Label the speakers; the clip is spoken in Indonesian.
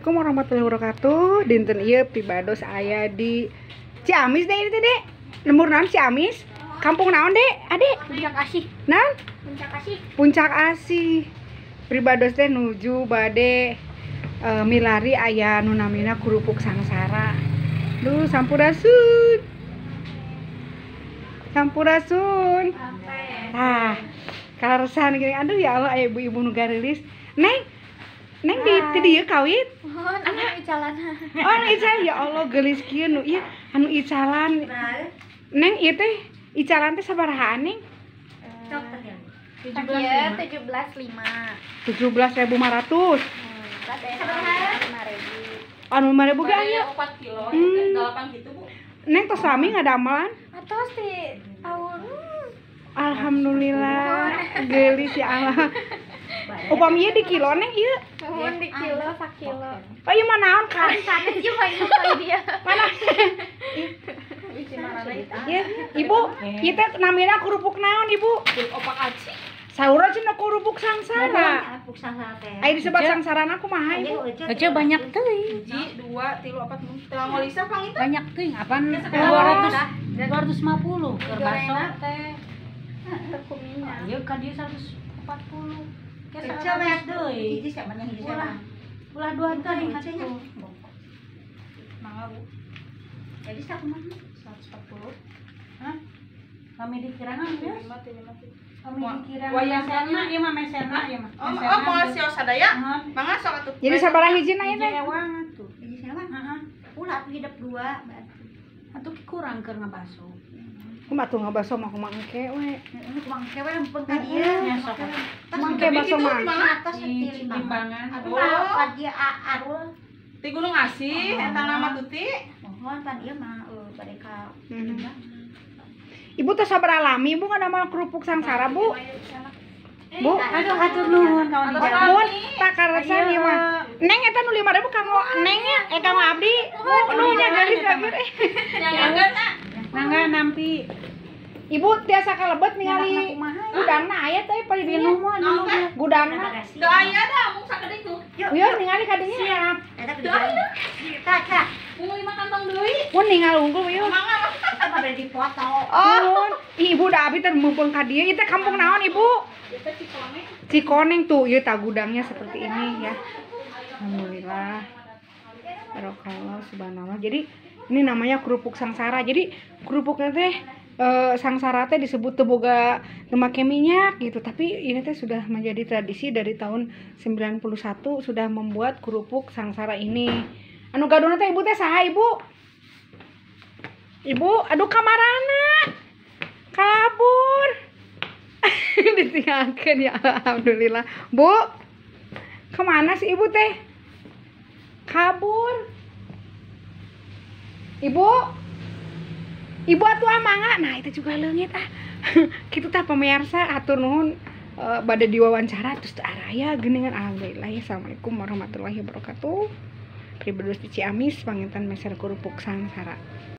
Speaker 1: Assalamualaikum warahmatullahi wabarakatuh. Dinten ieu pibados aya di Ciamis deh ini Dek. Lembur naon Ciamis? Kampung naon Dek? Adek?
Speaker 2: Puncak Asih.
Speaker 1: Naon?
Speaker 2: Puncak Asih.
Speaker 1: Puncak Asih. Pribados teh nuju bade milari aya nu namina Krupuk Sangsara. Duh sampurasun. Sampurasun. Nah, kalaresan gini aduh ya Allah aya ibu-ibu nu garilis. Neng di dieu kawin?
Speaker 2: Anak icalan.
Speaker 1: Oh, icalan ya Allah geulis kieu nu ieu anu icalan. Neng ieu teh icalan teh sabaraha Neng?
Speaker 2: 17.500.
Speaker 1: 17.500. Anu 5.000 ge aya.
Speaker 3: 4 kilo, 8 gitu Bu.
Speaker 1: Neng tos sami ngadamelan?
Speaker 2: Atos di tahun.
Speaker 1: Alhamdulillah. Geulis ya Allah. Upami ieu di kilo Neng ieu.
Speaker 2: Nuhun di kilo, sak kilo.
Speaker 1: Oh ieu mah naon ka?
Speaker 2: Sana juga itu kali dia.
Speaker 1: Mana? Ieu, Ibu, ieu teh namina krupuk naon Ibu?
Speaker 3: Opak aci.
Speaker 1: Saura cenah krupuk sangsara.
Speaker 4: Krupuk sangsara teh.
Speaker 1: Aya disebut sangsarana kumaha Ibu?
Speaker 5: Ece banyak teuing.
Speaker 3: 1, 2, 3, 4, 5. Teu ngolisa pang itu.
Speaker 5: Banyak teuing. Apaan 250 keur baso teh.
Speaker 2: Terkumina.
Speaker 5: Ieu ka dieu 140. Ke
Speaker 4: Ece
Speaker 5: 100
Speaker 4: banyak
Speaker 5: deui.
Speaker 4: hiji sia mana hiji sia.
Speaker 5: Ulah 2 teuing
Speaker 4: Ecenya.
Speaker 3: Mangga Bu.
Speaker 4: Jadi sakumaha?
Speaker 5: 140. Hah? Kami dikirana geus.
Speaker 3: 5.
Speaker 5: Kami dikirana
Speaker 3: Wayang
Speaker 5: meserna ieu mah meserna ieu mah.
Speaker 3: Oh, mau sio sadaya? Mangga sok atuh.
Speaker 1: Jadi sabaraha hijina ieu teh?
Speaker 5: Ewang atuh.
Speaker 4: Hiji sia mah.
Speaker 5: Heeh.
Speaker 4: Ulah atuh hidup 2 berarti.
Speaker 5: Atuh kurang keur ngabaso.
Speaker 1: Kumaha tuh ngabaso mah kumaha engke we.
Speaker 4: Ini kuang kewe lempeng ka dieu.
Speaker 5: Nya sok.
Speaker 1: Mangke baso mah.
Speaker 4: Atas
Speaker 5: Di
Speaker 4: setir
Speaker 5: timbangan.
Speaker 4: Aduh,
Speaker 3: Oh.
Speaker 4: pan dia arul.
Speaker 3: Ti Gunung Asih eta nama Tuti.
Speaker 4: Mohon pan ieu mah bade ka
Speaker 1: Ibu teh sabaraha lami Ibu ngadamel krupuk sangsara Bu? Bu,
Speaker 5: Aduh hatur nuhun kawan
Speaker 3: Atur
Speaker 5: dijawab.
Speaker 1: mun tak karesan ieu mah. Neng eta nu 5.000 kanggo nengnya kanggo abdi. Nu nya geulis lagi.
Speaker 3: Yang enggak
Speaker 5: Mangga nampi.
Speaker 1: Ibu tiasa kalebet ningali gudangna aya teh pari
Speaker 5: Minum
Speaker 1: dieu.
Speaker 5: mah
Speaker 1: Gudangna.
Speaker 3: teu aya dah mung sakeudeung tuh.
Speaker 1: Ieu ningali ka dieu ya.
Speaker 4: Eta gede. Caca,
Speaker 3: Mung 5 kantong deui.
Speaker 1: Mun ningali unggul ieu.
Speaker 3: Mangga
Speaker 4: eta mah bade dipoto.
Speaker 1: Oh, Ibu da abdi teh mumpung ka dieu. Ieu teh kampung naon Ibu?
Speaker 3: kita Cikoneng.
Speaker 1: Cikoneng tuh, ieu tah gudangnya seperti ini ya. Alhamdulillah. Barokallah subhanallah. Jadi ini namanya krupuk sangsara. Jadi krupuknya teh sangsara teh disebut teu boga teu make minyak gitu, tapi ini teh sudah menjadi tradisi dari tahun 91 sudah membuat krupuk sangsara ini. Anu gadona teh Ibu teh saha Ibu? Ibu, aduh kamarana. Kabur. Ditinggalkan ya alhamdulillah. Bu, kemana sih Ibu teh? Kabur. Ibu atuh mangga. Nah, itu juga leungit ah. Kitu tah pamirsa atur nuhun bade diwawancara terus teu araya geuningan alhamdulillah. Assalamualaikum warahmatullahi wabarakatuh. Pribados di Ciamis panginten meser krupuk sangsara.